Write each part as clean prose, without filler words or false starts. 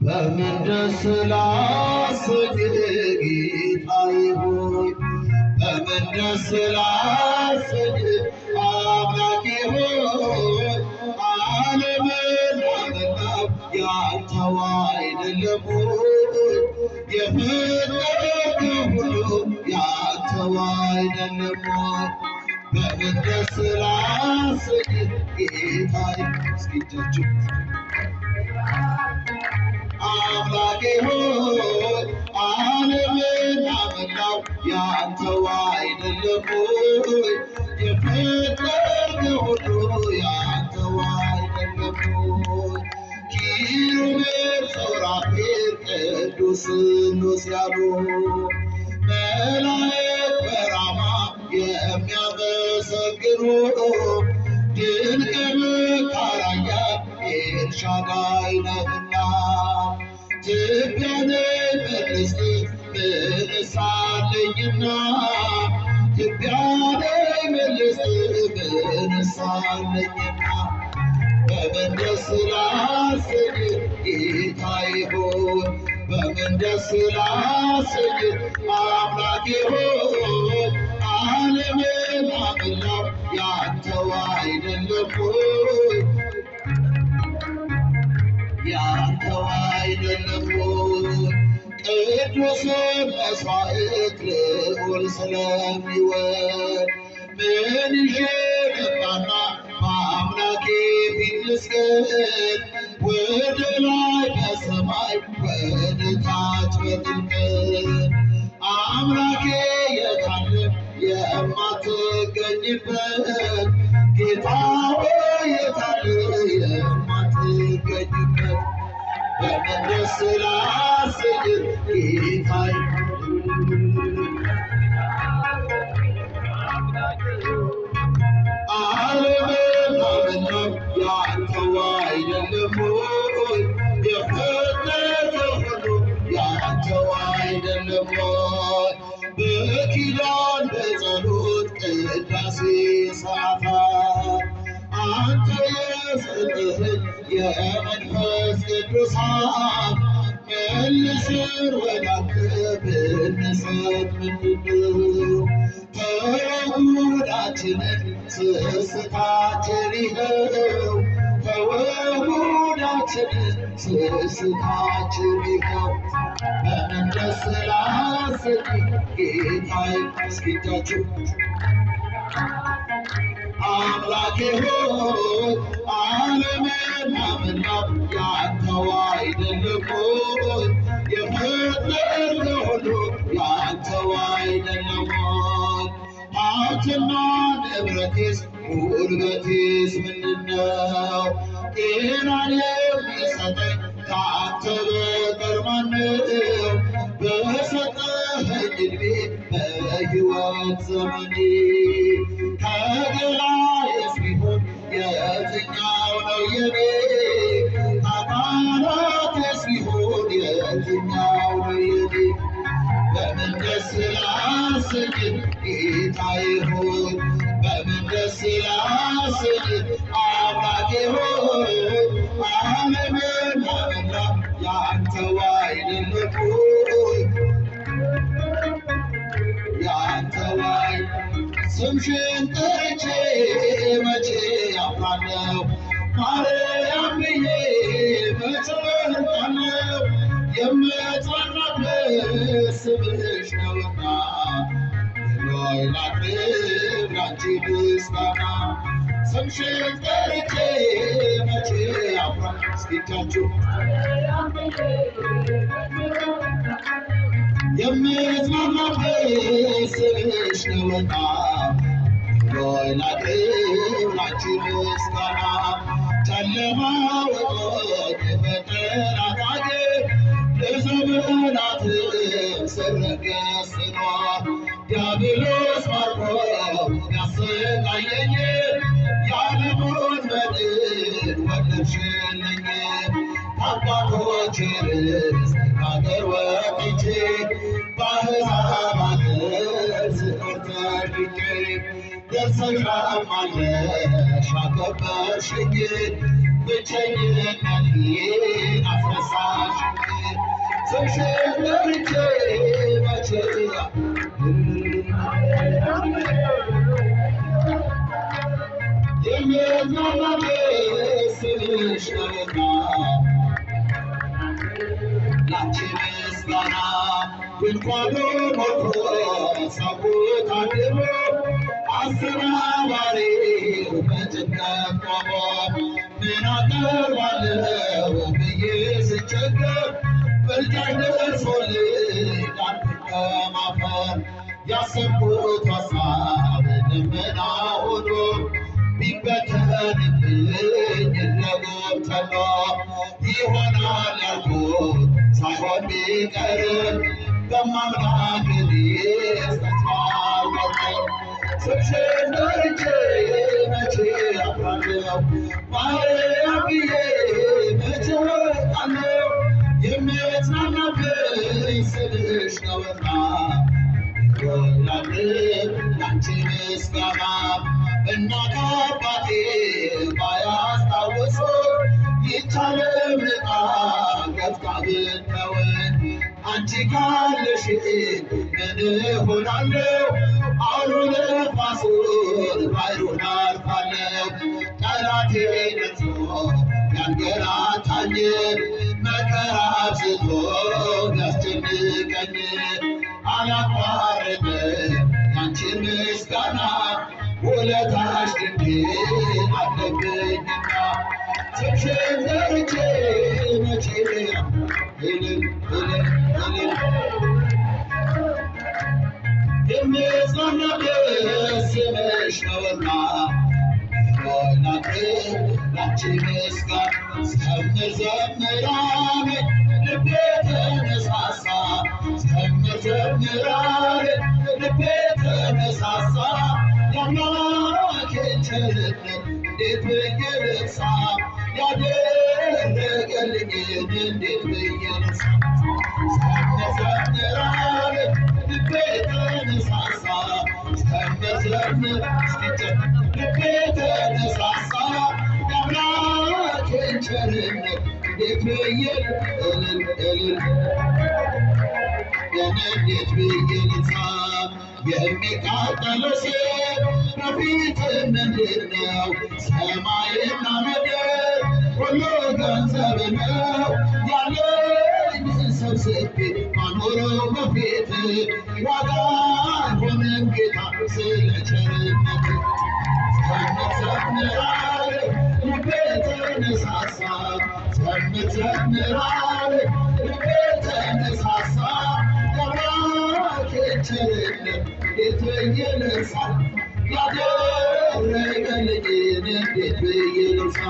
በምን ደስ ላሰኝህ ጌታዬ ሆይ በምን ደስ ላሰኝህ አምላኬ ሆይ ዓለምን አመጣው ያንተው አይደለም ሆይ የፈጠርከው ሁሉ ያንተው አይደለም ሆይ በምን ደስ ላሰኝህ ጌታዬ እስኪ እጃችሁ አምላኬ ሆይ ዓለምን አመጣው ያንተው አይደለም ሆይ የፈጠርከው ሁሉ ያንተው አይደለም ሆይ ኪሩቤል ሱራፌል ቅዱስ ቅዱስ ያሉ መላእክት በራማ የሚያመሰግኑ ድንቅ መካራያ ኤልሻዳይ ነህና ትቢያን መልስ ምንስ አለኝና ትቢያን መልስ ምንስ አለኝና በምን ደስ ላሰኝህ ጌታዬ ሆይ በምን ደስ ላሰኝህ አምላኬ ሆይ ዓለምን አመጣው ያንተው አይደለም ሆይ ያንተው አይደለም ሆይ ቅዱስ መሥዋዕት ልዑል ስለሚወድ ምን ይዤ ልምጣና በአምላኬ ፊት ልስገድ ወደ ላይ በሰማይ ወደ ታች በጥልቀት አምላኬ የታለ የማትገኝበት ጌታ ሆይ የታለ የማትገኝበት በምን ደስ ላሰኝህ ጌታዬ ዓለምን አመጣው ያንተው አይደለም ሆይ የፈጠርከው ሁሉ ያንተው አይደለም ሆይ በኪዳን በጸሎት ቅዳሴ ሰዓታት አንተ የሰጠኸኝ የመንፈስ ቅዱስ ሀብት መልሰን ወደ አንተ ብንሰጥ ምንድነው? ተወጉዳችንን ስስታችን ይኸው ተወጉዳችንን ስስታችን ይኸው በምን ደስ ላሰኝህ ጌታዬ እስኪ እጃችሁ አምላኬ ሆይ ዓለምን አመጣው ያንተው አይደለም ሆይ የፈጠርከው ሁሉ ያንተው አይደለም ሆይ ሀብትና ንብረቴስ ጉልበቴስ ምንድነው? ጤናን የሚሰጠኝ ከአንተ በቀር ማነው? በሰጠኸኝ ዕድሜ በሕይወት ዘመኔ ከገላዬስ ቢሆን የትኛው ነው የኔ? ከአካላቴስ ቢሆን የትኛው ነው የኔ? በምን ደስ ላሰኝህ ጌታዬ ሆይ በምን ደስ ላሰኝህ አምላኬ ሆይ ዓለምን አመጣው ያንተው አይደለም ሆይ ያንተው ስምሽን ጠርቼ መቼ አፍራለሁ ማርያም ብዬ መቼ እርቃለሁ የምጽናናበት ስምሽ ነውና ሆይ ላቅርብ ላንቺ ምስጋና ስምሽን ጠርቼ መቼ አፍራለሁ እስኪ እጃችሁ የምጽናናበት ስምሽ ነውና ሆይ ላቅርብ ላንቺ ምስጋና ጨለማ ወጥቶ የፈጠራት አገር ለዘመናትም ስርገስኗ ዲያብሎስ ማርኮ ያሰቃየኝ የዓለሙን በድል ወለድሽልኝ ከአባቶቼ ርስት ከአገር ወጥቼ በአሕዛብ አገር ስኖር ተሽጬ ደርሰሽ አማለሽ አከበርሽኝ ብቸኝነቴን አስረሳሽ ስምሽን ጠርቼ መቼ የምጽናናበት ስምሽ ነውና ላንቺ ምስጋና ድንኳኑ ሞልቶ ሰው ታድሞ አሰናባሪው በጭንቀት ቆሞ ምን አቀርባለሁ ብዬ ስቸገር ምልጃሽ ደርሶልኝ አልተከማፈር ያሰብኩት ሀሳብ ደመና ሆኖ ቢበተንብኝ እንደጉም ተኖ ይሆናል ያልኩት ሳይሆን ቢቀርም በማምላክ እኔስ ተስፋ አልቆርጥም። ስምሽን ጠርቼ መቼ አፍራለሁ ማርያም ብዬ መቼ እወጣለሁ የምጽናናብኝ ስምሽ ነውና ይሆናል ላንቺ ምስጋና እናት አባቴ ባያስታውሱ ይቻለም ዕጣ ገፍታ ብትተወን አንቺ ካለሽ ምን እሆናለሁ አውሎ ነፋሱን ባሕሩን አልፋለሁ ጠላቴ ነርሶ ያንገላታኝ መከራ አብዝቶ ያስጨንቀኝ አላቋርጥም ያንቺን ምስጋና ውለታሽ ድንግል አለብኝና ስምሽን ጠርቼ መቼ እልል እልል እልል የምጽናናበት ስምሽ ነውና ይሆናል ላንቺ ምስጋና ዘምር ዘምር አሜን ልቤ ተነሳሳ ዘምር ዘምር አሜን ልቤ ተነሳሳ የአምላኬን ቸርነት እንዴት ብዬ ልርሳ ያደረገልኝን እንዴት ብዬ ልርሳ ዘምር ዘምር አሜን ልቤ ተነሳሳ ዘምር ዘምር ልቤ ተነሳሳ የአምላኬን ቸርነት እንዴት ብዬ እልል እልል እንዴት ብዬ ልርሳ የሚቃጠለው ሴት በፊት ምንድን ነው? ሰማይና ምድር ሁሉ ገንዘብ ነው። ያለኝን ሰብስቤ ማኖረው በፊት ዋጋ አይሆንም ጌታ ስለ ቸርነት ዘምራለሁ ልቤ ተነሳሳ ዘምራለሁ ልቤ ተነሳሳ የአምላኬን ቸርነት እንዴት ብዬ ልርሳ ያደረገልኝን እንዴት ብዬ ልርሳ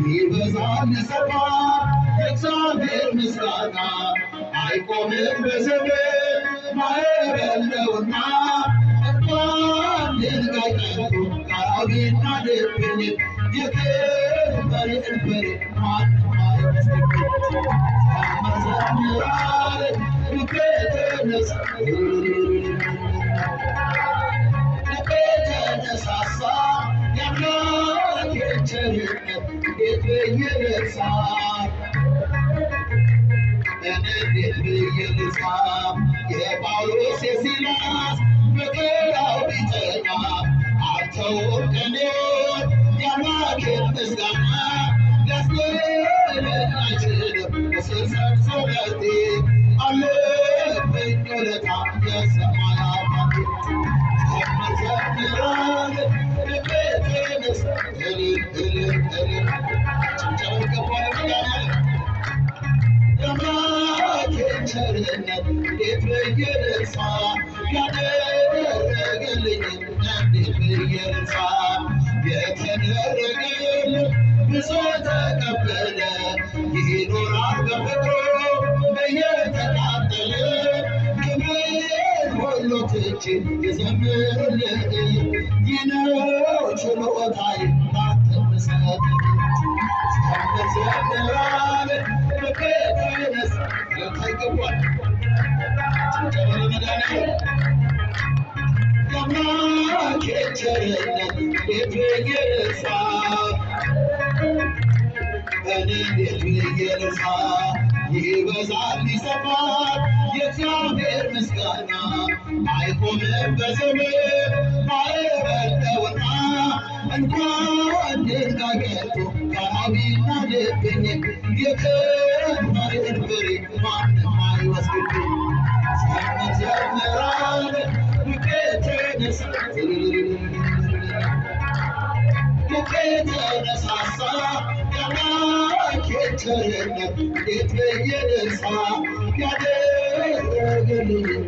ይበዛል ይሰፋል የእግዚአብሔር ምስጋና አይቆምም በዘመን ማዕበል ነውና እንኳን ድንጋይ ቀርቶ ጋራቢና ልብን የከበረ እንበሬ ማንም አይመስልብኝ ዘምራለሁ ልቤ ተነሳሳ የአምላኬን ቸርነት እንዴት ብዬ ልርሳ እንዴት ብዬ ልርሳ የጳውሎስ የሲላስ መከራው ቢጸና አልተውም ቀኔን የአምላኬን ምስጋና ሊያስጥለኝ አይችልም በስንሰት ሰውነቴ አለብኝ ውለታ የሰማይ አባቴ ዘምራለሁ ልቤ ተነሳ እልል እልል እልል ጭብጨባ ይገባል ብያለሁ የአምላኬን ቸርነት እንዴት ብዬ ልርሳ ያደረገልኝን እንዴት ብዬ ልርሳ የተደረገልን ብዙ ተቀበለ ይኖራል በፍቅሩ እየተቃጠለ ክብር ሁሉ ትቼ የዘምርልህ ይህ ነው ችሎታዬ ላንተ ምሰጥ ዘምራለሁ ልቤ ተነሳ ይገባል የአምላኬን ቸርነት እንዴት ብዬ ልርሳ እኔ እንዴት ብዬ ልርሳ? ይበዛል ይሰፋል የእግዚአብሔር ምስጋና አይቆምም በዘመን ማዕበል ነውና እንኳን ድንጋይ ቀርቶ ከአቢና ልብኝ የከንፈሬን ፍሬ ማንም አይወስድብኝ። ዘምራለሁ ልቤ ተነሳሳ የአምላኬን ቸርነት እንዴት ብዬ ልርሳ? ያደረገልኝን